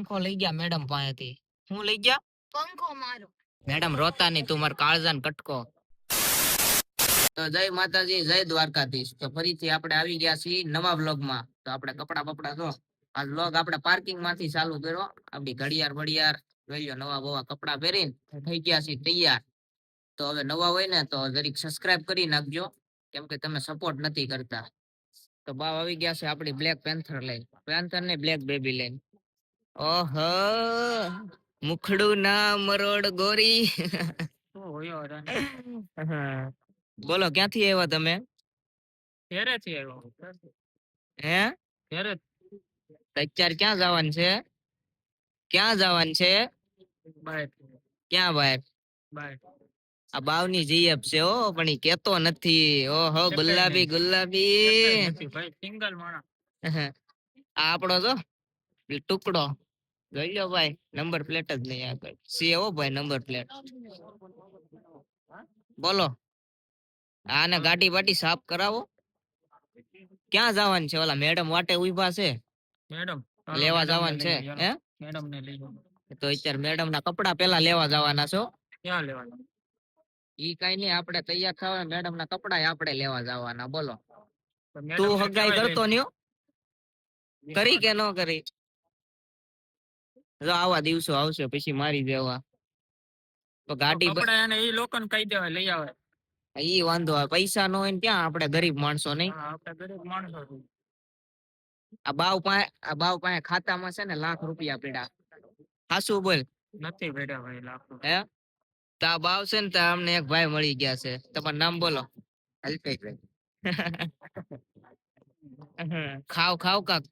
પંખો લઈ ગયા મેડમ પાસેથી. હું લઈ ગયા? પંખો મારો. મેડમ રોતા નહીં, તું માર કાળજાન કટકો. તો જય માતાજી, જય દ્વારકાધીશ. તો ફરીથી આપણે આવી ગયા છીએ નવા વ્લોગમાં. તો આપણે કપડા બપડા જો આ વ્લોગ આપણે પાર્કિંગ માંથી ચાલુ કર્યો. આપણી ઘડિયાળ વડિયાળ જોઈ નવા બવા કપડા પહેરીને થઈ ગયા છીએ તૈયાર. તો હવે નવા હોય ને તો જરીક સબસ્ક્રાઇબ કરી નાખજો, કેમ કે તમે સપોર્ટ નથી કરતા. તો બાવ આવી ગયા છે આપણી બ્લેક પેન્થર લઈને, પેન્થર ને બ્લેક બેબી લઈને. ઓહો, મુખડું ના મરોડ ગોરી. બોલો, ક્યાંથી આવ્યા તમે? ઘરેથી આવ્યો. હે? ઘરે. અત્યારે ક્યાં જવાનું છે? ક્યાં જવાનું છે? બહાર. ક્યાં બહાર? બહાર. આ બાવની જીએફ છે હો, પણ ઈ કેતો નથી. ઓહો, ગુલાબી ગુલાબી. ભાઈ સિંગલ માણસ. આ આપણો જો ટુકડો જોઈ લો ભાઈ, નંબર પ્લેટ જ નહીં આગળ છે હો ભાઈ, નંબર પ્લેટ. બોલો, આને ગાડી બાટી સાફ કરાવો. ક્યાં જવાનું છે? ઓલા મેડમ વાટે ઉભા છે, મેડમ લેવા જવાનું છે. હે મેડમ ને લઈ જાવ. તો અત્યારે મેડમ ના કપડા પેલા લેવા જવાના છો. ક્યાં લેવાના? ઈ કઈ નઈ, આપણે તૈયાર થવા મેડમ ના કપડા આપણે લેવા જવાના. બોલો, તું હગાઈ કરતો નયો? કરી કે ન કરી? જો આવા દિવસો આવશે પછી મારી દેવા. તો ગાડી કપડા અને ઈ લોકોને કહી દેવાય લઈ આવે. ઈ વાંધો આવે, પૈસા નો હોય ને ક્યાં, આપણે ગરીબ માણસો નહીં. આપણે ગરીબ માણસો. આ બાવ પાસે ખાતામાં છે ને લાખ રૂપિયા પડ્યા. હાસુ બોલ. નથી પડ્યા ભાઈ લાખ. હે? તો આ બાવ છે ને, તો અમને એક ભાઈ મળી ગયા છે. તમારું નામ બોલો. અલ્પેશભાઈ. ખાવ ખાવ કાક,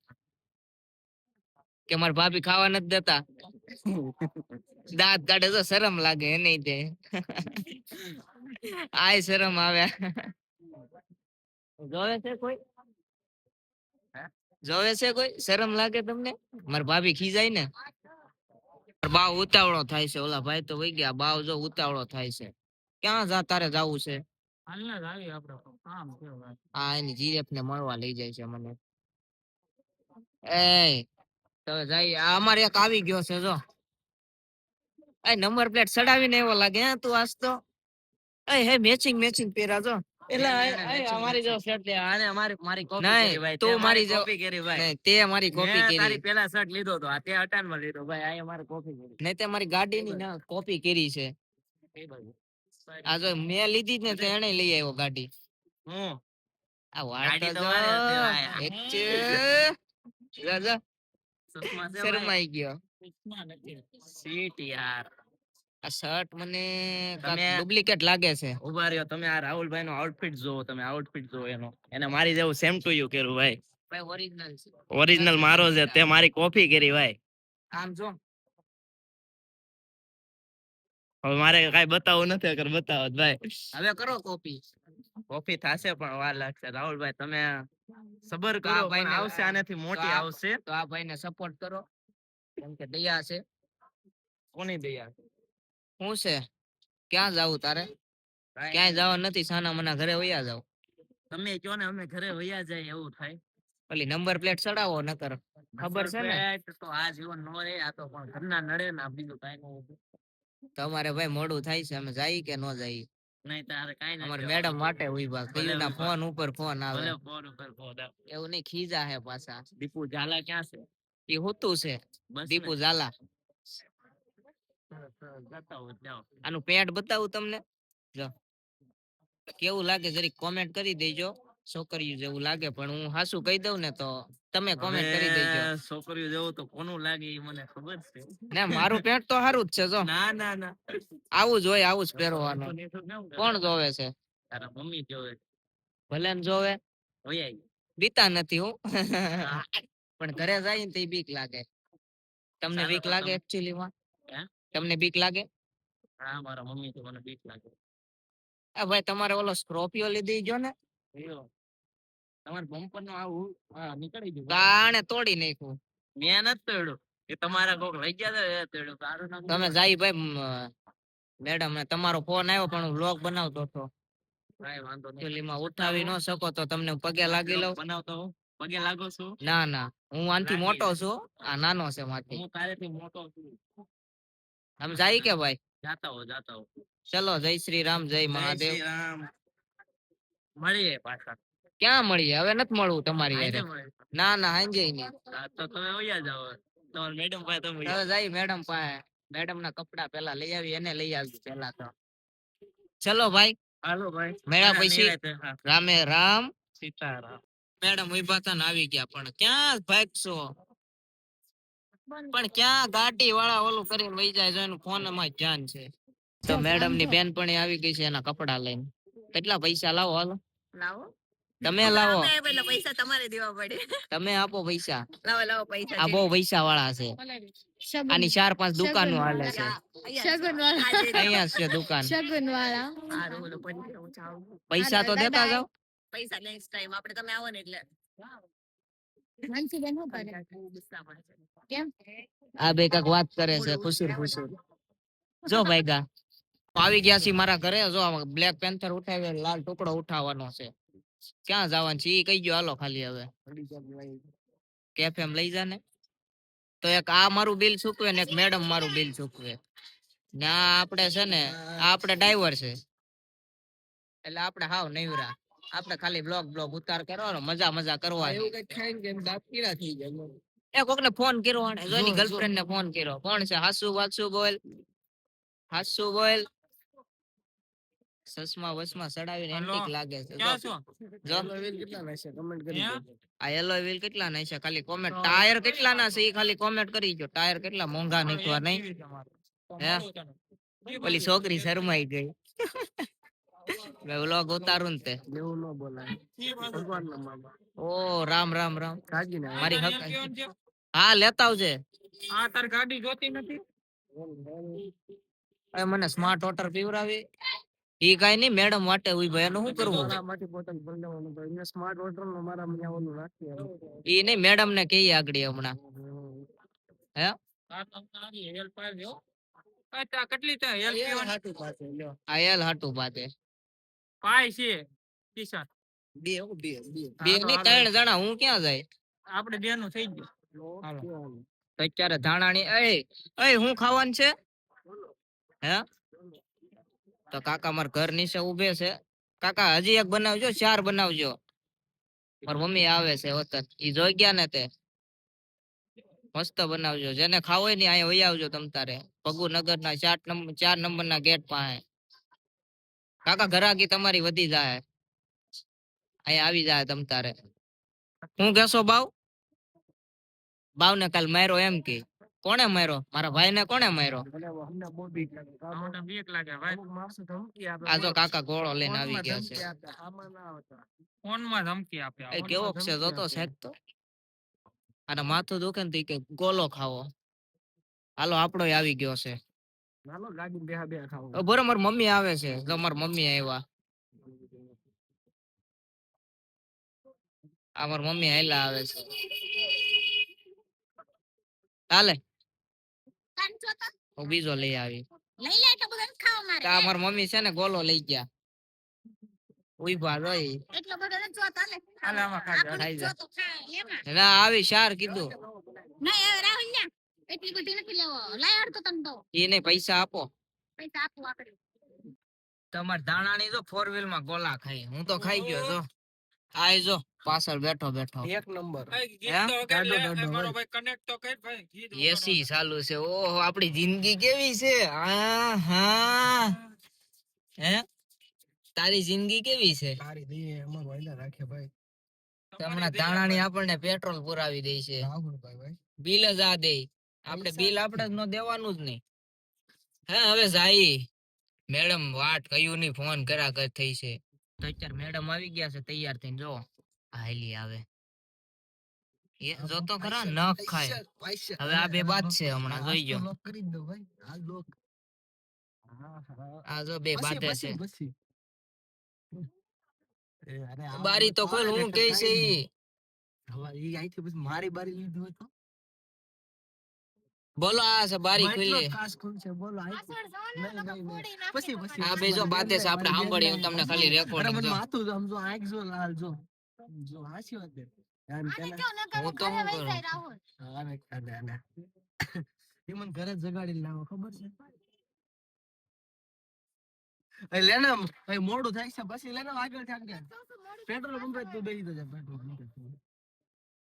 કે મારા ભાભી ખાવા નથી દેતા. દાંત કાઢે તો શરમ લાગે એને તે. આય શરમ આવે. જોવે છે કોઈ? જોવે છે કોઈ? શરમ લાગે તમને? મારા ભાભી ખીજાય ને. બાવ ઉતાવળો થાય છે. ઓલા ભાઈ તો વઈ ગયા. બાવ જો ઉતાવળો થાય છે. ક્યાં તારે જવું છે? હા, એની જીએફ ને મળવા લઈ જાય છે મને. એ તો જાય, અમારે એક આવી ગયો છે જો. એ નંબર પ્લેટ ચડાવીને એવો લાગે. હે તું આજ તો હે મેચિંગ મેચિંગ પહેરા જો. એટલે અમારી જો શર્ટ લે, આને મારી કોપી કરી ભાઈ. તું મારી કોપી કરી ભાઈ. નહીં, તે મારી કોપી કરી. તારી પેલા શર્ટ લીધો તો આ તે 58 માં લીધો ભાઈ. આ મારી કોપી કરી. નહીં, તે મારી ગાડીની ના કોપી કરી છે. આ જો મેં લીધી ને, તો એને લઈ આવ્યો ગાડી. હું આ વાડી તો એક છે. રાજા શરમાઈ ગયો. સીટ યાર, આ શર્ટ મને ડુપ્લિકેટ લાગે છે. ઉભા રહ્યો તમે, આ રાહુલભાઈ નો આઉટફિટ જોવો. તમે આઉટફિટ જોવો એનો, એને મારી જેવું સેમ ટુ યુ કર્યું ભાઈ. ભાઈ ઓરિજિનલ છે. ઓરિજિનલ મારો છે, તે મારી કોપી કરી ભાઈ. આમ જો, હવે મારે કઈ બતાવવું નથી. અગર બતાવો ભાઈ, હવે કરો કોપી. કોપી થશે પણ વાર લાગશે. રાહુલભાઈ તમે સબર કરો, ભાઈ આવશે, આનાથી મોટી આવશે. તો આ ભાઈને સપોર્ટ કરો, કેમ કે દયા છે. કોની દયા? શું છે? ક્યાં જાવું તારે? ક્યાંય જવા નથી. સાના મના ઘરે વયા જાવ. તમે કયો ને, અમે ઘરે વયા જાય એવું થાય. ઓલી નંબર પ્લેટ ચડાવો નકર ખબર છે ને. તો આ જીવન નો રે, આ તો પણ ઘરના નડે ના, બીજું કાઈ ન. તમારે ભાઈ મોડું થાય છે, અમે જઈએ કે ન જઈએ? નહીં તારે કાઈ નથી. અમાર મેડમ માટે ઉભા કયું ના ફોન ઉપર ફોન આવે. ભલે ફોન ઉપર ફોન આવે. એવું નહીં, ખીજા હે પાછા. દીપુ ઝાલા ક્યાં છે? એ હોતું છે દીપુ ઝાલા. આનું પેન્ટ બતાવું તમને, જો કેવું લાગે જરીક કોમેન્ટ કરી દેજો. છોકરીઓ જેવું લાગે, પણ હું હાસુ કહી દઉં ને તો તમે કોમેન્ટ કરી દેજો. છોકરીઓ જેવું તો કોનું લાગે એ મને ખબર છે. ના, મારું પેન્ટ તો સારું જ છે. જો ના ના ના, આવું જ હોય, આવું જ પહેરવાનું. કોણ જોવે છે? તારા મમ્મી જોવે. ભલે ને જોવે, બીતા નથી હું. પણ ઘરે જાય ને તો બીક લાગે. તમને બીક લાગે એકચ્યુઅલી માં? તમને બીક લાગે? હા, મારા મમ્મી તો મને બીક લાગે. આ ભાઈ તમારે ઓલો સ્કોર્પિયો લીધી ગયો ને, તમારે બમ્પર નો આવું નીકળી ગયું. કાણે તોડી નાખ્યું. મેં નથી તોડ્યું, એ તમારા કોક લઈ ગયા તોડ્યું. તમે જાય ભાઈ, મેડમ તમારો ફોન આવ્યો પણ હું વ્લોગ બનાવતો હતો. કાઈ વાંધો નહીં. ઉઠાવી ન શકો તો તમને પગે લાગી લઉં. બનાવતો પગે લાગો છો? ના ના, હું આનથી મોટો છું, આ નાનો છે મારથી. હું તારેથી મોટો છું. આમ જાય કે ભાઈ? જાતા હો. ચલો, જય શ્રી રામ, જય મહાદેવ. જય શ્રી રામ. મળીએ પાછા. ક્યાં મળીએ? હવે નથી મળવું તમારી હારે. ના ના, હાંજે નહીં. તો તમે વયા જાવ. તમાર મેડમ પાસે તમે હવે જાય મેડમ પાસે. મેડમ ના કપડા પેલા લઈ આવી, એને લઈ આવી પેલા તો. ચલો ભાઈ, હાલો ભાઈ, મેળા પછી રામે રામ સીતારામ. મેડમ ઉભા હતા ને આવી ગયા, પણ ક્યાં ભાગશો? પણ ક્યાં ગાડી વાળા ઓલું કરીને વહી જાય છે, એનું ફોન માં ધ્યાન છે. તો મેડમ ની બેનપણી આવી ગઈ છે એના કપડા લઈને. કેટલા પૈસા લાવો? હાલો લાવો. તમે લાવો. પૈસા તમારે દેવા પડે. તમે આપો પૈસા. લાવો લાવો પૈસા. આ બહુ પૈસા વાળા છે. આની 4-5 દુકાનો હાલે છે. શગન વાળા અહીંયા છે દુકાન. શગન વાળા. પૈસા તો દેતા જાવ. પૈસા નેક્સ્ટ ટાઈમ આપણે તમે આવો ને એટલે. કેમ? આ બે કાક વાત કરે છે ખુશી ખુશી. જો ભાઈગા આવી ગયા છે મારા ઘરે. જો બ્લેક પેન્થર ઉઠાવે, લાલ ટુકડો ઉઠાવવાનો છે. ક્યાં જવાનું છે ઈ કહી ગયો. હાલો ખાલી હવે કેફેમ લઈ જા ને. તો એક આ મારું બિલ ચૂકવે ને એક મેડમ મારું બિલ ચૂકવે. ના આપણે છે ને, આપણે ડ્રાઈવર છે એટલે આપણે હાવ નૈવરા. આપણે ખાલી બ્લોગ ઉતાર કરવાનો, મજા કરવાની. એવું કઈ થાય ને એમ દાંત પીળા થઈ જાય. એ કોકને ફોન કર્યો, એની ગર્લફ્રેન્ડ ને ફોન કર્યો. કોણ છે? હાસુ બોલ, હાસુ બોલ. સસમા વસમા સડાવીને એન્ટિક લાગે છે. જો કેટલા નાશે કમેન્ટ કરી દો. આ યલો વ્હીલ કેટલા નાશે ખાલી કોમેન્ટ. ટાયર કેટલા ના છે ઈ ખાલી કોમેન્ટ કરી દો. ટાયર કેટલા મોંઘા નીકળવા નહીં. હે ઓલી છોકરી શરમાઈ ગઈ. મે વ્લોગ ઉતારું ને તે એવું ન બોલાય. ભગવાનના મામા. ઓ રામ રામ રામ. મારી હક. હા લેતા આવજે. આ તાર ગાડી જોતી નથી. મને સ્માર્ટ વોટર પીવરાવી. ઈ કઈ નહીં, મેડમ માટે ઉભા એનું શું કરવું? સ્માર્ટ વોટર નો મારા મને ઓલું રાખી. ઈ નહીં, મેડમ ને કહીએ આગળ હમણાં. હે હેલ્પ આવજો. કેટલી છે હેલ્પ હાટુ પાસે લ્યો. આ હેલ હાટુ પાસે પાય છે ટી-શર્ટ. બે ની 3 જણા. હું ક્યાં જાય? આપણે બે નું થઈ ગયું. હાલો તો અત્યારે ધાણાની એ હું ખાવાનું છે? હે તો કાકા માર ઘર નીચે ઉભે છે. કાકા હજી એક બનાવજો, 4 બનાવજો. મારી મમ્મી આવે છે વતન. ઈ જોઈ ગયા ને તે મસ્ત બનાવજો. જેને ખાવ હોય ને અહીંયા વહી આવજો તમ તારે. ભગુનગર ના 4 નંબર ના ગેટ પાસે. કાકા ઘરાકી તમારી વધી જાય. અહીંયા આવી જાય તમ તારે. હું કેશો બાવ? બાવ ને કાલ માર્યો એમ કે. કોણે માર્યો? મારા ભાઈ ને કોણે માર્યો? આ જો કાકા ગોળો લઈને આવી ગયા છે. ફોનમાં ધમકી આપે. કેવો છે જોતો સાહેબ તો. અને માથું દુખે ને કે ગોલો ખાવો. હાલો આપણો આવી ગયો છે. હાલો ગાડી બે ખાવો. બરોબર મમ્મી આવે છે. જો માર મમ્મી આવ્યા. અમાર મમ્મી હાલા આવે છે. હાલે હું બીજો લઈ આવી. લઈ લે તો બધું ખાવ મારે. કા માર મમ્મી છે ને ગોલો લઈ ગયા. ઉભા રહી. એટલો બધો ન જોતા લે. હાલે આમાં ખાઈ જા. ના આવી 4 કીધું. ના હવે રાહુલ ને એટલી બધી નથી લેવો. લાય અડતો તન દો. એને પૈસા આપો. પૈસા આપો આપણે. તમાર ધાણાની જો 4 વ્હીલ માં ગોલા ખાઈ. હું તો ખાઈ ગયો જો. આય જો પાછળ બેઠો એક નંબર. મારો ભાઈ કનેક્ટ તો કર ભાઈ. એસી ચાલુ છે. ઓહો આપણી જિંદગી કેવી છે. હા હે તારી જિંદગી કેવી છે? તારી દઈએ અમાર વાયલા રાખે ભાઈ. હમણાં ધાણાની આપણને પેટ્રોલ પુરાવી દે છે. બિલ જ આ દે. આપણે બિલ આપણે જ ન દેવાનું જ નહીં. હે હવે જાય મેડમ વાટ કયું ની ફોન કરા કર થઈ છે. તો અત્યારે મેડમ આવી ગયા છે તૈયાર થઈને. જો હાલી આવે એ જો તો ખરા ન ખાય. હવે આ બે બાદ છે હમણાં જોઈ ગયો. લોક કરી દો ભાઈ. આ લોક આ જો બે બાતે છે. બારી તો ખોલ. હું કે છે ઈ હવે ઈ આઈથી પછી મારી બારી લીધી હોય તો બોલો. આ છે બારી ખુલી. કાસ ખુલશે બોલો. પછી આ બે જો બાતે છે. આપણે સાંભળ્યું તમને ખાલી રેકોર્ડિંગ જો. માથું જો આમ જો આંખ જો લાલ જો હાસી વાત. હું તો શું કરું? એ મને ઘરે જગાડી લાવો ખબર છે લેને મોડું થાય છે પછી લેને આગળ થાય પેટ્રોલ પંપે તું બેસી જજે પેટ્રોલ પંપે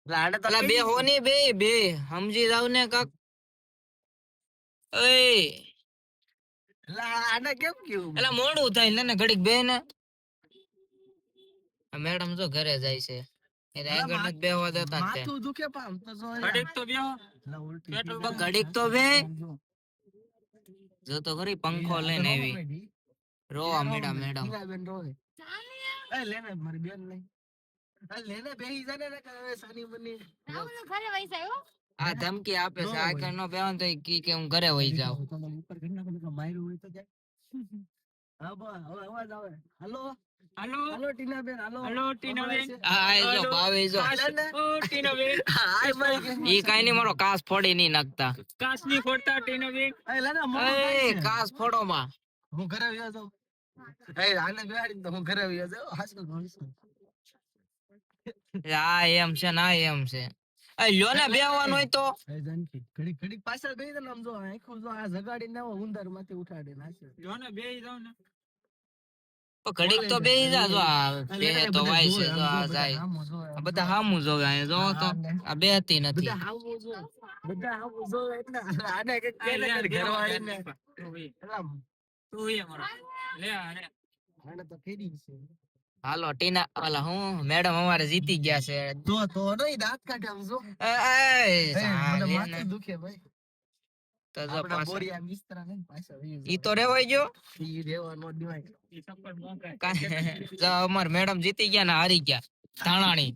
લાડે તો અલા બે હોની બે સમજી જાવ ને કાક. ઓય લાડે કેમ કેવું એલા મોડું થાય ને ઘડીક બે ને. મેડમ જો ઘરે જાય છે. એ આગળ નથી બેહવા દેતા તે. માથું દુખે પામ તો જો ઘડીક તો બેહો. ઘડીક તો બે. જો તો ખરી પંખો લઈને આવી. રોવા મેડા મેડમ. એ લેને મારી બેન નહીં લેને બેહી જાને ને કે સાની બની ઘરે વઈ જાય આ ધમકી આપે છે આગળ નો બેહન તો કી કે હું ઘરે વઈ જાઉં. ઉપર ઘરના કોઈ માર્યું હોય તો જાય હા બા હવે અવાજ આવે હાલો હાલો હાલો ટીનાબેન હાલો હાલો ટીનાબેન આ જો ભાવે જો. ઓ ટીનાબેન હાય ભાઈ ઈ કાઈ ની મારો કાસ ફોડી ની નાખતા. કાસની ફોડતા ટીનાબેન એ લેને મોટો થાય એ છે કાસ ફોડો માં. હું ઘરે વયો જાઉં એ આને બેહાડી તો હું ઘરે વયો જાઉં હાસુ ઘણું આ એમ છે ના એમ છે. એ લ્યો ને બેહવાનું હોય તો. એ જાનકી ઘડી ઘડી પાછળ બેહી ને આમ જો આખું જો આ જગાડી ને ઉંદર માંથી ઉઠાડી નાખે જો ને બેહી જાવ ને ઘડીક તો બેહી જા જો આ બેહે તો વાય છે જો આ જાય. આ બધા હામું જોવે અહીંયા જો તો આ બેહતી નથી. બધા હાવું જો બધા હાવું જો એટલે આને કે કે ઘરવાળી ને એલા તું એ મારો લે આને આને તો ફેરી છે હાલો ટીના ઓલા હું મેડમ અમારે જીતી ગયા છે. તો નહીં દાંત કાઢે આમ જો એ મને માથું દુખે ભાઈ તો જો આપડા પાછો બોરિયા મિસ્ત્રા ને પાછા ઈ તો રેવાઈ ગયો. ઈ રેવાનો દિવાય ઈ સપર મોંઘા કાંઈ જો અમાર મેડમ જીતી ગયા ને હારી ગયા ધાણાણી.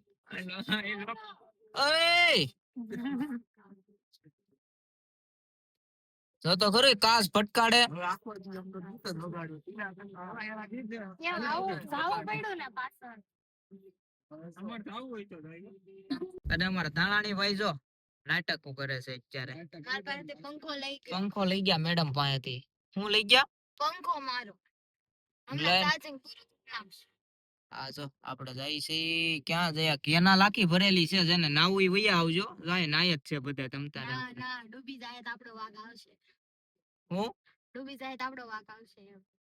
ઓય જો તો ખરી કાસ ફટકાડે. આખો દી આમ તો દુખ જ વગાડ્યો અમાર તો આવું હોય તો થાય. અને અમારા ધાણાણી ભાઈ જો નાટકો કરે છે અત્યારે. પંખો લઈ ગયા મેડમ પાસેથી. હું લઈ ગયા આ જો આપણે જાય છે ક્યાં જયા કેના લાખી ભરેલી છે જેને નાવું ઈ વયા આવજો જાય નાય જ છે બધા તમ તારે. હું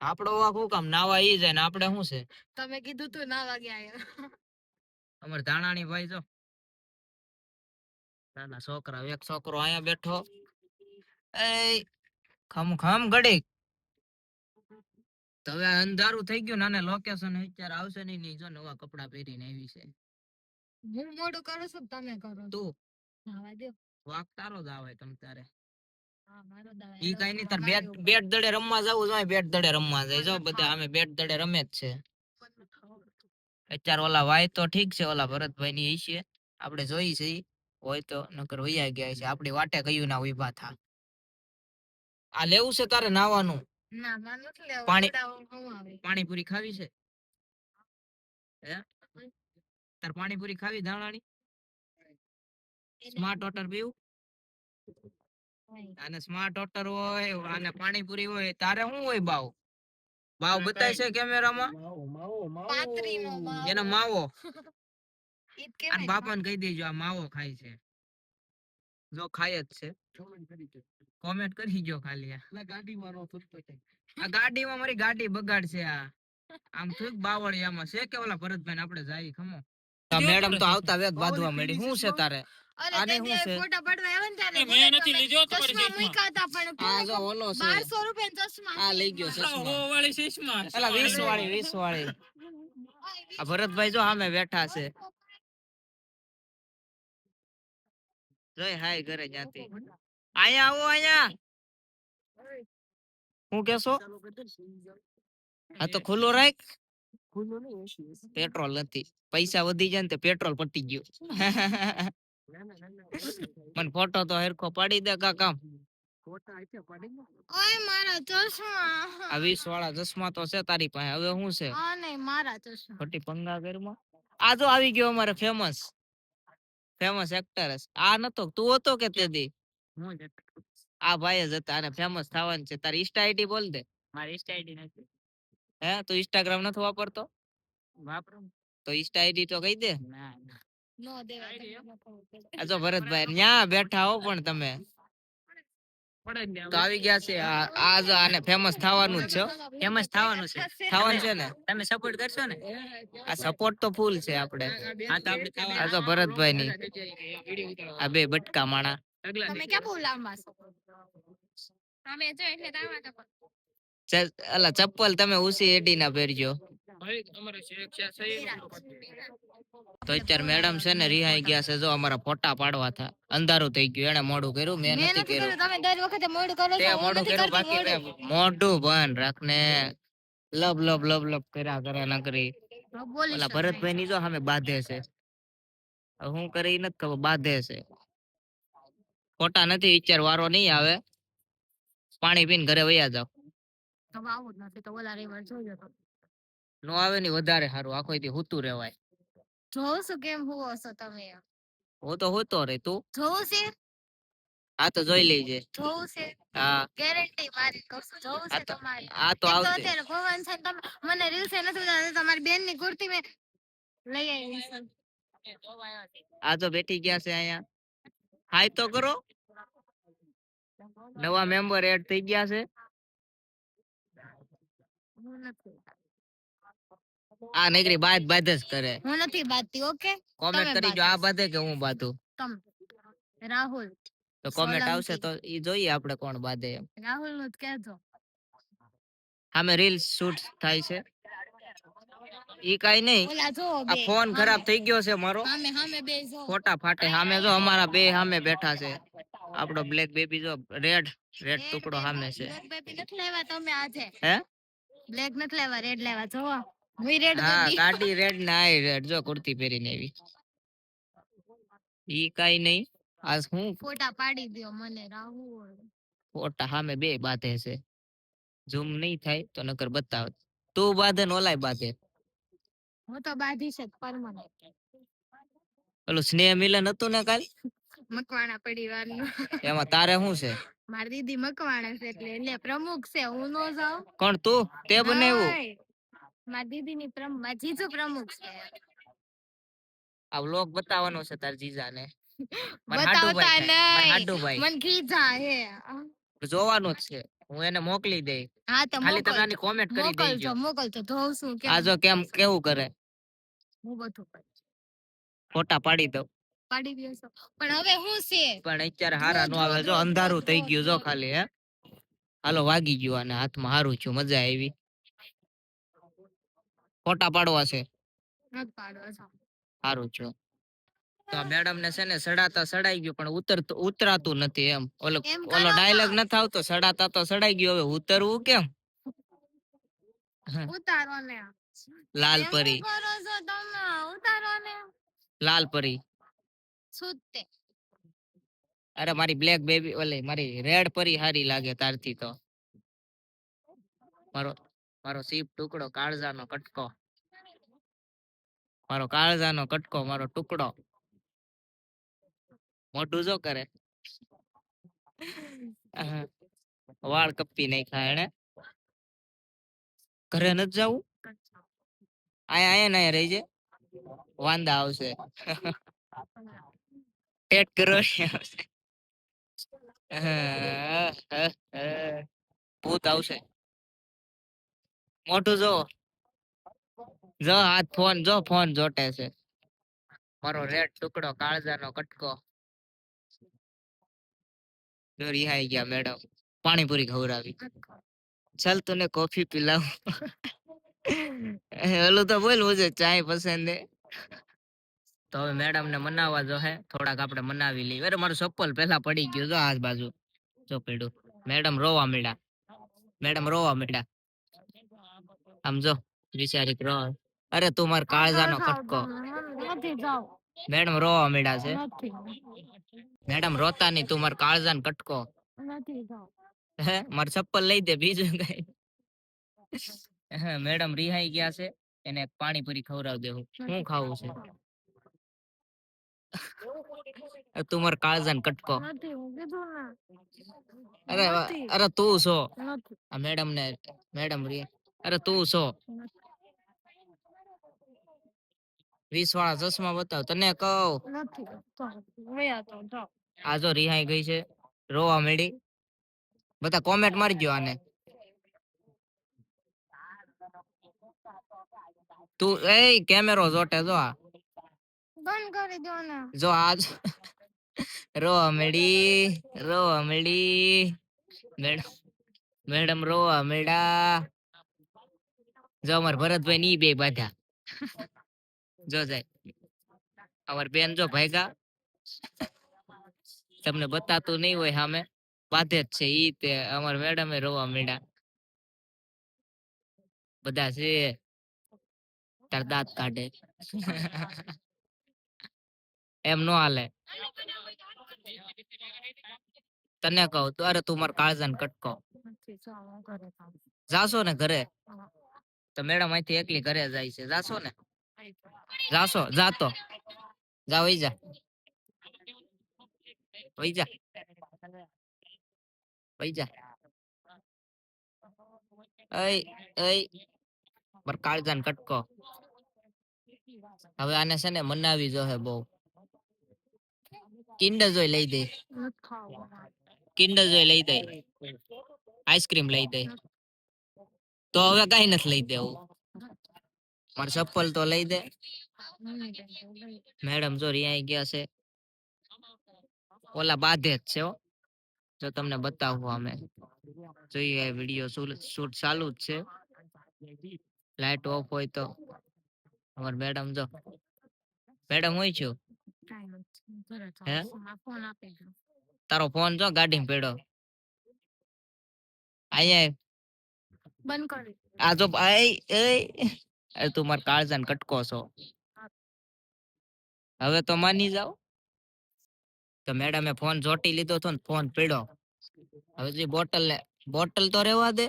આપણો વાક હું કામ નાવા ઈ જાય ને આપણે શું છે. તમે કીધું તું ના વાગ્યા અમાર ધાણાણી ભાઈ જો નાના છોકરા એક છોકરો અહીંયા બેઠો. એ ખમ ખમ ઘડીક તો હવે અંધારું થઈ ગયું નાને લોકેશન અત્યારે આવશે નહીં જો નવા કપડા પહેરીને આવી છે. હું મોડું કરું છું તમે કરો તું નાવા દો વાક તારો જ આવે તમ તારે. હા મારો દાવા ઈ કઈ નહીં તાર બેટ દડે રમવા જવું જોઈએ બેટ દડે રમવા જાય જો બધા અમે બેટ દડે રમે જ છે. અત્યારે ઓલા વાય તો ઠીક છે ઓલા ભરતભાઈ ની છે આપણે જોઈ છે હોય તો નકર વૈયા ગયા છે આપડી વાટે કયું ના ઉભા થા. આ લેવું છે તારે નાવાનું ના માન નથી લેવું પાણી- હું આવે પાણીપુરી ખાવી છે હે તાર પાણીપુરી ખાવી ધાણાની સ્માર્ટ વોટર પીવું અને સ્માર્ટ વોટર હોય અને પાણીપુરી હોય તારે શું હોય ભાવ ભાવ બતાય છે કેમેરામાં માવો માવો માવો પાત્રીનો માવો. એનો માવો ઈદ અને કેવાય બાપાને કહી દેજો આ માવો ખાય છે જો ખાય જ છે કોમેન્ટ કરી ગયો ખાલી એટલે ગાડી મારો તો આ ગાડીમાં મારી ગાડી બગાડશે આ આમ થોડીક બાવળિયામાં છે કે ઓલા ભરતભાઈ ને આપણે જાય ખમો મેડમ તો આવતા વેત બાંધવા મળી શું છે તારે અરે આને તે શું છે? ફોટા પડવા આવ્યા ને ત્યારે મેં નથી લીધો તમારી ચશ્મા ચશ્મા. મૂક્યા હતા પણ આ જો ઓલો છે 1200 રૂપિયા ચશ્મા આ લઈ ગયો હો ચશ્મા વાળી ચશ્મા એલા 20 વાળી આ ભરતભાઈ જો સામે બેઠા છે જોઈ હાય ઘરે જાતી અહીંયા આવો અહીંયા હું કેશો આ તો ખુલ્લો રાખ પેટ્રોલ નથી પૈસા વધી જાય ને તે પેટ્રોલ પતી ગયું મને ફોટો તો હરખો પાડી દે કાકા ઓય મારા ચશ્મા આ 20 વાળા ચશ્મા તો છે તારી પાસે હવે શું છે આ નહીં મારા ચશ્મા ખોટી પંગા ઘરમાં આ જો આવી ગયો અમારે ફેમસ એક્ટર આ નતો તું હતો કે તે દી આ ભાઈ જ હતા અને ફેમસ થવાનું છે તારી ઇન્સ્ટા આઈડી બોલ દે મારી ઇન્સ્ટા આઈડી નથી હે તું ઇન્સ્ટાગ્રામ નથી વાપરતો વાપરો તો ઇન્સ્ટા આઈડી તો કહી દે ના નો દેવા તમને ન ખબર પડે. આ જો ભરતભાઈ ન્યા બેઠા હો પણ તમે પડે જ ને તો આવી ગયા છે આ જો આને ફેમસ થવાનું જ છે ફેમસ થવાનું છે થવાનું છે ને તમે સપોર્ટ કરશો ને આ સપોર્ટ તો ફૂલ છે આપણે હા તો આપણે આ તો ભરતભાઈ ની આ બે બટકા માણા તમે ક્યાં બહુ લાંબા છો તમે જો એટલે તાવા તો અલા ચપ્પલ તમે ઉસી એડી ના પહેરજો તો અત્યારે મેડમ છે ને રિહાઈ ગયા છે જો અમારા ફોટા પાડવા થા અંધારું થઈ ગયું એને મોડું કર્યું મેં મેં નથી નથી કર્યું કર્યું તમે દર વખતે મોડું કરો તે છો હું મોડું નથી કર્યું કરતી બાકી મોડું મેં મોઢું બંધ રાખને લબ લબ લબ લબ કર્યા કરે ના કરી હવે બોલીશ ઓલા જ ભરતભાઈ નહીં. ની જો સામે બાંધે છે હવે હું કરી નથી ખબર બાંધે છે ખોટા નથી વિચાર વારો નહીં આવે પાણી પીને ઘરે વયા જાવ હવે આવું જ નથી તો ઓલા રવિવાર જોજો તો નો આવે ને વધારે સારું આખો દી હુતું રહેવાય જોઉં છું કેમ હુવો છો તમે હું તો હોતો રે તું જોઉં છે આ તો જોઈ લેજે જોઉં છે હા ગેરંટી મારી કહું છું જોઉં આ છે તો તમારી આ તો એક તો આવશે અત્યારે ભગવાન છે ને તમે મને રીલ્સ નથી ઉતારતા તમારી બેન ની કુર્તી મેં લઈ આવી છે આ તો બેઠી ગયા છે અહીંયા હાય તો કરો નવા મેમ્બર એડ થઈ ગયા છે હું નથી આ નગરી બાદ બાદ જ કરે હું નથી બાંધતી ઓકે કોમેન્ટ તમે કરી જો આ બાધે કે હું બાધું તમે રાહુલ તો કોમેન્ટ સોલંકી. આવશે તો ઈ જોઈએ આપણે કોણ બાધે એમ રાહુલ નું જ કહેજો સામે રીલ્સ શૂટ થાય છે ઈ કાઈ નહીં ઓલા જો આ બે ફોન ખરાબ થઈ ગયો છે મારો સામે સામે બે જો ફોટા ફાટે સામે જો અમારા બે સામે બેઠા છે આપણો બ્લેક બેબી જો રેડ રેડ ટુકડો સામે છે બ્લેક બેબી નથી લેવા તમે આજે હે બ્લેક નથી લેવા રેડ લેવા જોવો હું રેડ હા બેબી કાઢી રેડ ને આઈ રેડ જો કુર્તી પહેરીને આવી ઈ કાઈ નહીં આ હું ફોટા પાડી દ્યો મને રાહુલ ફોટા સામે બે બાંધે છે ઝૂમ નહીં થાય તો નકર બતાવ તું બાંધે ને ઓલાય બાંધે હું તો બાંધી છે પરમાનન્ટ પેલું સ્નેહ મિલન હતું ને કાલ મકવાણા પરિવાર નું એમાં તારે શું છે મારી દીદી મકવાણા છે એટલે પ્રમુખ છે હું નો જાઉં કોણ તું તે બનાવ્યું નહીં. મારી દીદી ની મારી જીજુ પ્રમુખ છે આ વ્લોગ બતાવવાનો છે તાર જીજાને મારા બતાવતા હાડુભાઈ થાય, મારા નહીં હાડુભાઈ મન ખીજા હે જોવાનું જ છે હું એને મોકલી દઈ હા તો ખાલી તમે મોકલજો આની કોમેન્ટ કરી મોકલજો દેજો મોકલજો જોઉં છું કેમ આ જો કેમ કેવું કરે હું બધું કરીશ. ફોટા પાડી દઉં પાડી દ્યો છો પણ હવે હું છે પણ અત્યારે હારા નો આવે જો અંધારું થઈ ગયું જો ખાલી હે હાલો વાગી ગયું અને હાથમાં હારું છું મજા આવી ફોટા પાડવા છે નથી પાડવા છો હારું છું તો મેડમ ને છે ને સડાતા સડાઈ ગયું પણ ઉતરાતું નથી એમ ઓલો એમ ઓલો કરો ડાયલોગ માં. નથી આવતો સડાતા તો સડાઈ ગયો હવે ઉતરવું કેમ ઉતારો ને લાલ એમ પરી શું કરો છો તમે ઉતારો ને લાલ પરી સુતે અરે મારી બ્લેક બેબી ઓલી મારી રેડ પરી હારી લાગે તારથી તો મારો મારો સીપ ટુકડો કાળજાનો કટકો મારો કાળજાનો કટકો મારો ટુકડો મોટું જો કરે આહ, વાળ કપી નાખ્યા એને ઘરે નથી જવું આયા આયા ના રહી છે વાંદા આવશે પેટ કરો ભૂત આવશે મોટું જો હાથ ફોન જોટે છે મારો રેડ ટુકડો કાળજાનો કટકો જો રિહાઈ ગયા મેડમ પાણીપુરી ખવડાવી ચાલ તને કોફી પીલાવ ઓલું તો બોલ મુझे ચાય પસંદ હે તો હવે મેડમ ને મનાવવા જો હે થોડાક આપણે મનાવી લઈએ અરે મારું ચપ્પલ પેલા પડી ગયું જો આ બાજુ જો પડ્યું મેડમ રોવા મળ્યા આમ જો વિચારી રો અરે તું માર કાળજાનો કટકો નથી જાવ મેડમ રોવા મળ્યા છે નથી મેડમ રોતા નહીં તું માર કાળજાનો કટકો નથી જાવ હે માર ચપ્પલ લઈ દે બીજું કઈ હે મેડમ રિહાઈ ગયા છે એને એક પાણીપુરી ખવડાવ દેવું શું ખાવું છે તું માર કાળજાનો કટકો નથી હું કીધું ને અરે નથી. અરે તું છો નથી આ મેડમ રી અરે તું છો 20 વાળા ચશ્મા બતાવ તને કહું. નથી તો વયા તો જાઓ. આ જો રિહાઈ ગઈ છે, રોવા મેડી. બધા કોમેન્ટ મારી ગયો આને. તું એ કેમેરો જોટે જો આ. બંધ કરી દો ને. જો આજ રોવા મેડી મેડમ મેડમ રોવા મેડા. જો અમાર ભરતભાઈ ની બે બાધા જો જાય અમાર બેન જો ભાઈગા. તમને બતાતું નહીં હોય સામે બાધે જ છે ઈ તે અમાર મેડમે રોવા મેડા બધા છે. તાર દાંત કાઢે એમ નો હાલે. તને કહું તો અરે તું માર કાળજાને કટકો નથી જાઓ ઘરે જાઓ. જાશો ને ઘરે તો મેડમ અહીંથી એકલી ઘરે જાય છે. જાશો ને જાશો જાતો જા વઈ જા વઈ જા વઈ જા. એય માર કાળજાને કટકો. હવે આને છે ને મનાવી જો હે બહુ. કિન્ડર જોય લઈ દે. નથી ખાવું. કિન્ડર જોય લઈ દે. આઈસ્ક્રીમ લઈ દે. તો હવે કઈ નથી લઈ દેવું. મારે ચપ્પલ તો લઈ દે. મેડમ જો રિયાઈ ગયા છે. ઓલા બાધે જ છે હો. જો તમને બતાવું અમે જોઈએ વિડીયો શૂટ ચાલુ જ છે. લાઈટ ઓફ હોય તો અમાર મેડમ જો મેડમ હોય છું. હે ફોન આપી દો. તારો ફોન જો ગાડીમાં પડ્યો. આય બંધ કરી. આ જો એ તું માર કાળજાને કટકો છો. હવે તો માની જાવ. તો મેડમે ફોન જોટી લીધો તો ને ફોન પડ્યો. હવે જે બોટલ તો રેવા દે.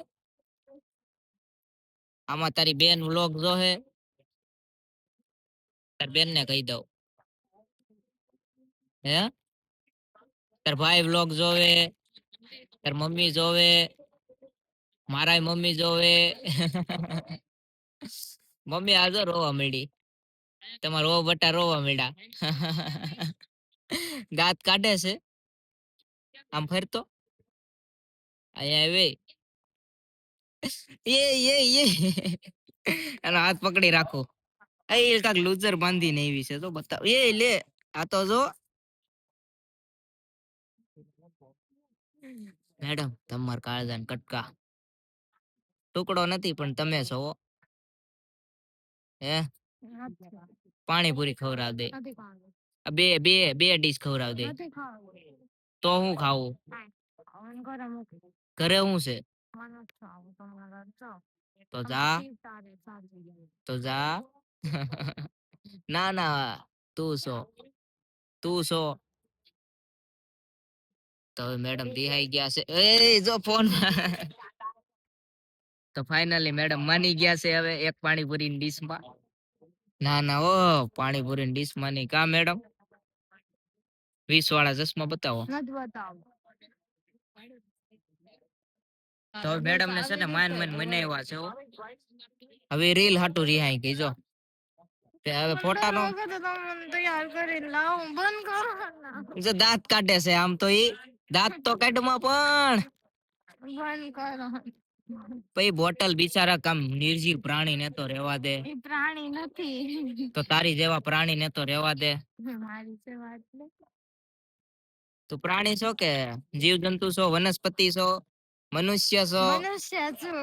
આમાં તારી બેન વ્લોગ જો હે તાર બેન ને કહી દઉં. હે તાર ભાઈ વ્લોગ જોવે, તાર મમ્મી જોવે, મારા મમ્મી જોવે. મમ્મી આજો રોવા માંડી. તમારો ઓ બટા રોવા માંડ્યા. દાંત કાઢે છે આમ ફરતો. અહીંયા આવે એ એનો હાથ પકડી રાખો. એ કાક લૂઝર બાંધીને એવી છે તો બતાવ. એ લે આ તો જો મેડમ તમાર કાળજાને કટકા. ટુકડો નથી પણ તમે છો હો. હે પાણીપુરી ખવડાવ દે. નથી ખાવું. બે બે બે ડીશ ખવડાવ દે. નથી ખાવું. તો હું ખાવું. ખાવાનું ઘરે મૂકી. ઘરે હું છે મને નથી ખાવું. તમારા જાઓ. તો જા તારે સાચી. તો જા. ના ના તું છો. તો મેડમ દિહાઈ ગયા છે. એ જો ફોન. તો ફાઇનલી મેડમ માની ગયા છે હવે એક પાણીપુરી ડીશ માં. ના ના ઓ પાણીપુરી ડીશ માં નહીં કા મેડમ. 20 વાળા ચશ્મા બતાવો. નથી બતાવું. તો મેડમ ને છે ને માન મનાવ્યા છે હો. હવે રીલ હાટુ રિહાઈ ગઈ જો. તે હવે ફોટા નો તૈયાર કરી લાવું. બંધ કરો ના. જો દાંત કાઢે છે આમ તો ઈ દાંત તો કાઢમાં પણ બંધ કરો. પછી બોટલ બિચારા કામ નિર્જીવ પ્રાણી ને તો રેવા દે. એ પ્રાણી નથી. તો તારી જેવા પ્રાણી ને તો રેવા દે. મારી સેવા એટલે તું પ્રાણી છો કે જીવ જંતુ છો, વનસ્પતિ છો, મનુષ્ય છો? મનુષ્ય છું.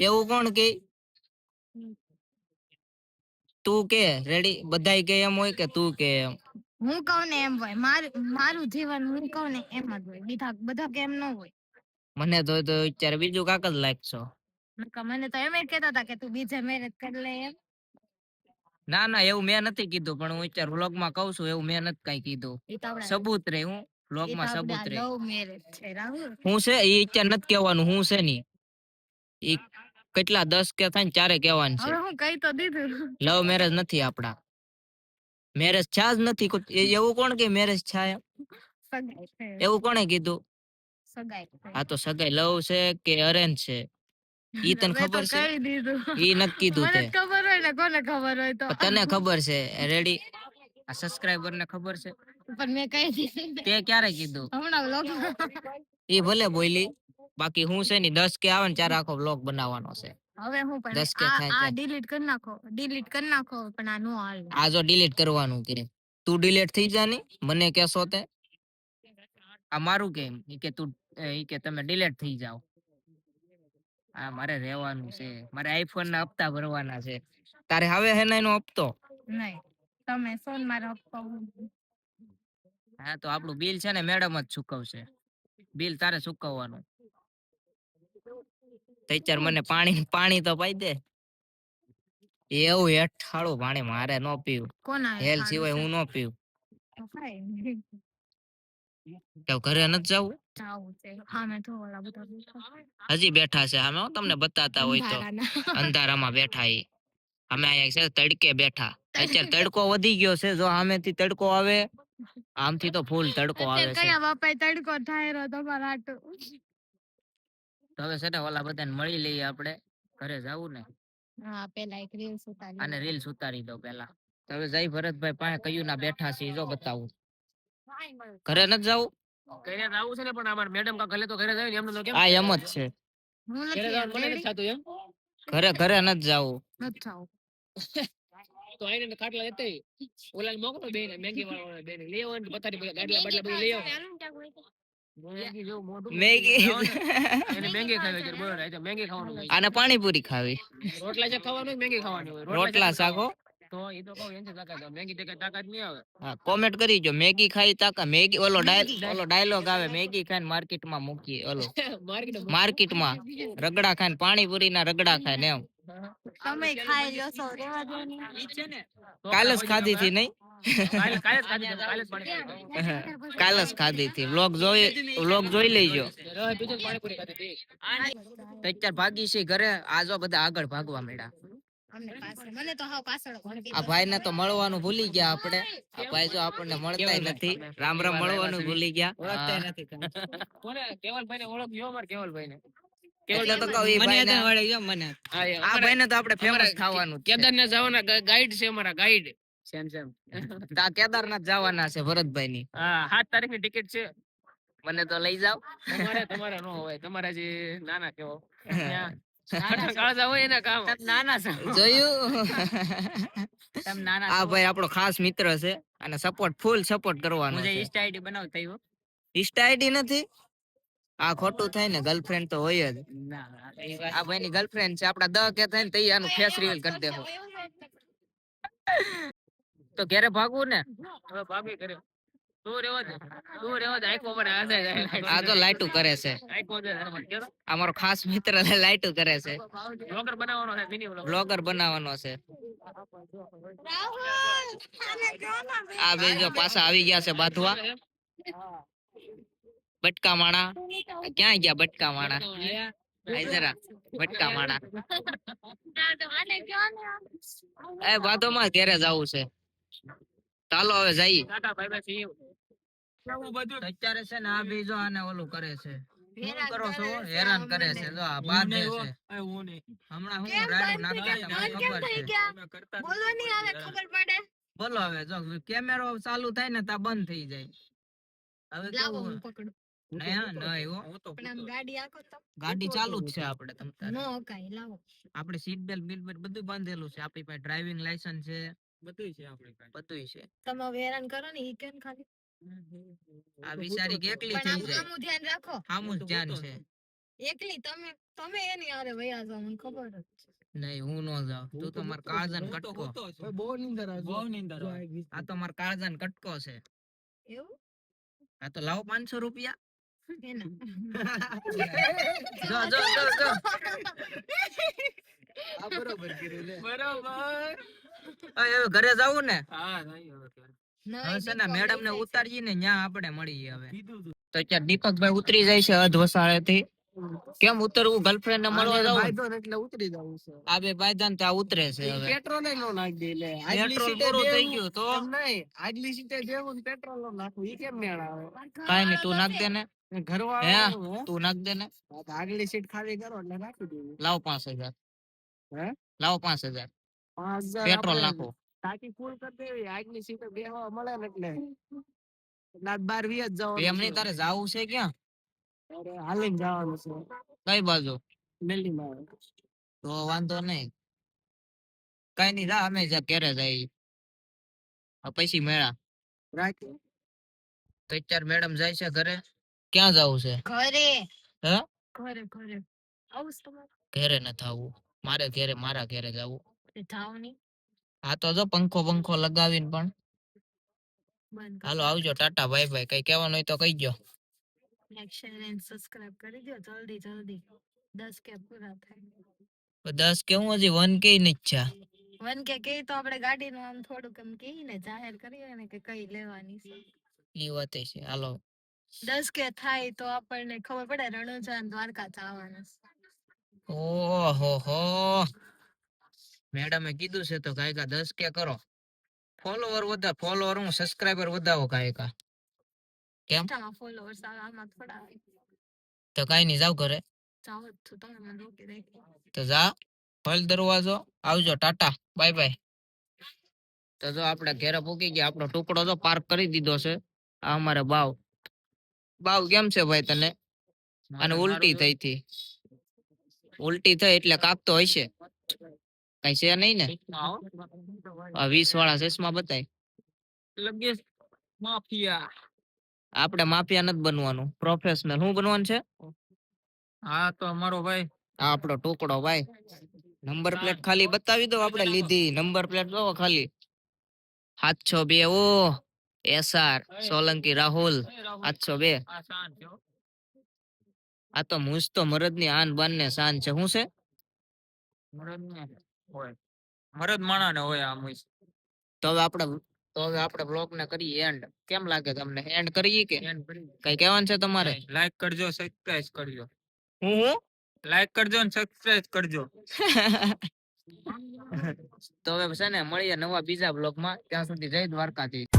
એવું કોણ કે? તું કે રેડી બધાય કે એમ હોય કે તું કે એમ? હું કહું ને એમ હોય. મારું જીવન હું કહું ને એમ જ હોય. બીજા બધા કેમ ન હોય. મને તો અત્યારે બીજું કાક જ લાગશો. મને તો એમ કહેતા હતા કે તું બીજે મેરેજ કરી લે એમ. ના ના એવું મેં નથી કીધું પણ હું અત્યારે વ્લોગ માં કહું છું એવું મેં નથી કઈ કીધું. સબૂત રે હું વ્લોગ માં સબૂત રે. લવ મેરેજ છે રાહુલ. હું છે એ અત્યારે નથી કહેવાનું. હું છે ની ઈ કેટલા 10 કે થાય ને 4 કહેવાનું છે. હવે હું કહી તો દીધું. લવ મેરેજ નથી આપડા. મેરેજ છા જ નથી. એવું કોણ કે મેરેજ છા એમ? સગાઈ છે. એવું કોણે કીધું? સગાઈ છે. આ તો સગાઈ લવ છે કે અરેન્જ છે ઈ તને મેં તો ખબર છે? કહી દીધું. ઈ નથી કીધું મને તે. જ ખબર હોય ને કોને ખબર હોય તો પણ તને ખબર છે રેડી આ સબસ્ક્રાઇબર ને ખબર છે પણ મેં કહી દીધું તે ક્યારે કીધું હમણાં વ્લોગ એ ભલે બોલી બાકી હું છે ને 10 કે આવે ને ત્યારે આખો વ્લોગ બનાવવાનો છે હવે હું પણ 10 કે થાય આ ત્યાં. ડિલીટ કરી નાખો પણ આ નો હાલે આ જો ડિલીટ કરવાનું કે તું ડિલીટ થઈ જા ની મને કેસો તે આ મારું કેમ ઈ કે તું ઈ કે તમે ડિલીટ થઈ જાઓ આ મારે રહેવાનું છે મારે આઈફોન ના હપ્તા ભરવાના છે તારે હવે હે ને એનો હપ્તો નહીં તમે સોન મારો હા તો આપણું બિલ છે ને મેડમ જ ચૂકવશે બિલ તારે ચૂકવવાનું તેચર મને પાણી તો પાઈ દે એવું હેઠાળું પાણી મારે ન પીવું કોના હેલ સિવાય હું ન પીવું તો ઘરે નથી જવું જાવું છે હા મેં તો ઓલા બધા હજી બેઠા છે અમે હો તમને બતાતા હોય તો અંધારાના. અંધારામાં બેઠા ઈ અમે અહીંયા છે તડકે બેઠા અત્યારે તડકો વધી ગયો છે જો સામેથી તડકો આવે આમથી તો ફૂલ તડકો આવે અત્યારે છે કયા બાપાએ તડકો થાય રહ્યો તમારા હાટુ તો હવે છે ને ઓલા બધાને મળી લઈએ આપણે ઘરે જાવું ને હા પેલા એક રીલ્સ ઉતારી અને રીલ્સ ઉતારી દો પેલા તો હવે જય ભરતભાઈ પાસે કયું ના બેઠા છે ઈ જો બતાવું ઘરે નથી જાવું ઘરે આવું છે ને પણ અમાર મેડમ કા ઘરે તો ઘરે જાય ને એમને તો કેમ આ એમ જ છે હું ઘરે નથી જવાનું મને નથી ready. થતું એમ ઘરે નથી જાવું નથી થાવું. તો આઈને ખાટલા લેતે ઓલા મોકલો બેને મેગી વાળા બેને લઈ આવો ને પથારી બધા ગાડલા બાટલા બધું લઈ આવો મેગી જેવું મોઢું મેગી એને મેગી ખાવી છે બોલો રાઈતે મેગી ખાવાનું હોય અને પાણીપુરી ખાવી રોટલા જે ખાવાનું હોય મેગી ખાવાની હોય રોટલા શાકો તો ઈ તો કહું એનથી તાકાત આવે. મેગી તે કઈ તાકાત નહીં આવે હા કોમેન્ટ કરી જો મેગી ખાઈ તાકા મેગી ઓલો ડાયલોગ આવે મેગી ખાઈને માર્કેટમાં મૂકીએ ઓલો માર્કેટમાં રગડા ખાઈને પાણીપુરી ના રગડા ખાઈને એમ તમે ખાઈ લો છો રેવા દો ને. કાલે જ ખાધી હતી નહીં કાલે જ ખાધી છે, કાલે જ પાણીપુરી ખાધી. કાલે જ ખાધી હતી વ્લોગ જોઈ લેજો રવા પીધું ને પાણીપુરી ખાધી હતી. તો અત્યારે ભાગી છે ઘરે આજો બધા આગળ ભાગવા મળ્યા અમને પાછળ મને તો હાવ પાછળ કોણ આ ભાઈ ને તો મળવાનું ભૂલી ગયા આપણે આ ભાઈ જો આપણને મળતા નથી રામ રામ મળવાનું ભૂલી ગયા કોને કેવલભાઈને ઓળખ્યો અમાર કેવલભાઈને એટલે તો કહું ઈ ભાઈને હા, એ આ ભાઈને તો આપણે ફેમસ થવાનું જ છે. કેદારનાથ જવાના ગાઈડ છે અમારા ગાઈડ સેમ સેમ તા કેદારનાથ જવાના છે ભરતભાઈ ની હા 7 તારીખની ટિકિટ છે મને તો લઈ જાવ તમારે નો હોય તમારે જે નાના કેવો કાળજા હોય એના કામ જોયું આ ભાઈ આપણો ખાસ મિત્ર છે અને ફૂલ સપોર્ટ કરવાનો છે ઇન્સ્ટા આઈડી નથી આ ખોટું થાય ને ગર્લફ્રેન્ડ તો હોય જ આ ભાઈ ની ગર્લફ્રેન્ડ છે આપડા 10 કે થાય ને તઈ આનું ફેસ રિવીલ કરી દેવો તો ઘરે ભાગવું ને હવે ભાગી કરે તું રેવા દે આખો મને આસે આ તો લાઈટું કરે છે આખો દે કેરો અમારો ખાસ મિત્ર લાઈટું કરે છે બ્લોગર બનાવવાનો છે મિની બ્લોગ બ્લોગર બનાવવાનો છે રાહુલ આને જો ના બે. આ બે જો પાછા આવી ગયા છે બાંધવા બટકા માણા ક્યાં ગયા બટકા માણા આઈ જરા બટકા માણા ના તો આને જો ને એ બાધોમાં ઘરે જવું છે ચાલો હવે જઈએ ટાટા બાય બાય સી અત્યારે છે ને આ બે જો આને ઓલું કરે છે શું હેરાન કરો છો કરે છે હેરાન અમને. કરે છે જો આ બાંધે છે હમણાં હું કેમ રાડું બંધ થઈ નાખતા ગયા? તમને બંધ કેમ ખબર થઈ છે ગયા? બોલો નહીં આવે ખબર પડે બોલો હવે જો કેમેરો ચાલુ થાય ને તા બંધ થઈ જાય હવે લાવો કેવું હું પકડું નહીં હો પણ આમ ગાડી આખો તો ગાડી ચાલુ જ છે આપણે તમ તારે. નો કાઈ લાવો આપણે સીટ બેલ્ટ બિલ બધું બાંધેલું છે આપણી પાસે ડ્રાઇવિંગ લાયસન્સ છે બધુંય છે તમે હવે હેરાન કરો ને ઈ કેમ ખાલી આ વિચારી કે એકલી પણ થઈ જાય આમનું ધ્યાન રાખો સામું જ ધ્યાન છે એકલી તમે એની હારે વયા જાવ મને ખબર જ છે. નહીં હું નો જાઉં તું તો માર કાળજાન કટકો બહુ નીંદર આવે આ તો માર કાળજાન કટકો છે એવું આ તો લાવો 500 રૂપિયા એના જો જો જો જો આ બરોબર કર્યું લે બરોબર હવે ઘરે જાવું ને હા નહીં હવે હવે છે ને મેડમ ને ઉતારીએ ને ન્યા આપણે મળીએ હવે તો અત્યારે દીપકભાઈ ઉતરી જાય છે અધ વસાળેથી કેમ ઉતરવું ગર્લફ્રેન્ડ ને મળવા જાવ ભાઈ તો એટલે ઉતરી જવું છે આ બે ભાઈદાન ત્યાં ઉતરે છે હવે પેટ્રોલ નો નાખ દે લે પેટ્રોલ પૂરું થઈ ગયું તો નહીં આગલી સીટે જેવું ને પેટ્રોલ નો નાખવું ઈ કેમ મેળ આવે કાઈ નહીં તું નાખ દે ને ઘરવાળો તું નાખ દે ને આગલી સીટ ખાલી કરો એટલે નાખી દેવું લાવ 5000 હે લાવ 5000 5000 પેટ્રોલ આપણે નાખો. ટાંકી ફૂલ કરી દેવી આગની સીટે બેહવા મળે ને એટલે રાત 12 જ જવાનું એમ નહીં, તારે જાવું છે ક્યાં? અરે હાલીને જવાનું છે કઈ બાજુ? દિલ્હીમાં. તો વાંધો નહીં, કઈ નહીં, જા અમે ઘેરે જઈ પછી મેળા. રાખી તો અત્યારે મેડમ જાય છે ઘરે. ક્યાં જવું છે? ઘરે હે? ઘરે ઘરે આવું છે તમારે ઘેરે નથી આવવું, મારે ઘેરે, મારા ઘેરે જવું. જાવ નહીં આ તો જો પંખો પંખો લગાવીને પણ. બંધ હાલો આવજો, ટાટા બાય બાય. કઈ કહેવાનું હોય તો કહીજો. લાઈક શેર એન્ડ સબસ્ક્રાઇબ કરી દો જલ્દી જલ્દી 10K પૂરા થાય 10 કે હું હજી 1K ની ઈચ્છા. 1K કે તો આપણે ગાડીનું આમ થોડુંક એમ કહીએ ને જાહેર કરીએ ને કે કઈ લેવાની છે ઈ વાત છે. હાલો 10K થાય તો આપણને ખબર પડે રણુજા અને દ્વારકા જવાનું છે. ઓહો હો, મેડમે કીધું છે તો કાયકા 10K કરો. ફોલોવર વધાર, ફોલોવર હું સબસ્ક્રાઇબર વધાવો કાયકા. કેમ? ઇન્સ્ટામાં ફોલોવર્સ આમાં થોડા આવે. તો કાઈ નહીં, જાવ ઘરે. જાઓ જ છું તમે મને રોકી રાખી તો જા, ફળ દરવાજો, આવજો, ટાટા બાય બાય. તો જો આપણે ઘરે પૂકી ગયા, આપણો ટુકડો જો પાર્ક કરી દીધો છે. આ અમારે બાવ. બાવ કેમ છે ભાઈ તને? અને ઉલટી થઈ હતી. ઉલટી થઈ એટલે કાક તો હશે. કઈ છે નહીં ને? આ 20 વાળા ચશ્મા બતાય. Luggage mafia. આપણે માફિયા નથી બનવાનું, પ્રોફેશનલ. શું બનવાનું છે? હા તો અમારો ભાઈ આ આપણો ટુકડો ભાઈ. નંબર પ્લેટ ખાલી બતાવી દો, આપણે લીધી નંબર પ્લેટ જો ખાલી 702. ઓ SR સોલંકી રાહુલ 702. આ શાંત છો. આ તો મુજ તો મરદ ની આન બાન ને શાન છે. શું છે? મરદ ને હોય, મરદ માણા ને હોય આમ. તો હવે આપણે બ્લોગ ને કરીએ એન્ડ. કેમ લાગે તમને? એન્ડ કરીએ કે કઈ કહેવાનું છે તમારે? લાઈક કરજો, સબસ્ક્રાઇબ કરજો. હું લાઈક કરજો ને સબસ્ક્રાઇબ કરજો. તો હવે છે ને મળીએ નવા બીજા બ્લોગ માં. ત્યાં સુધી જય દ્વારકાધીશ.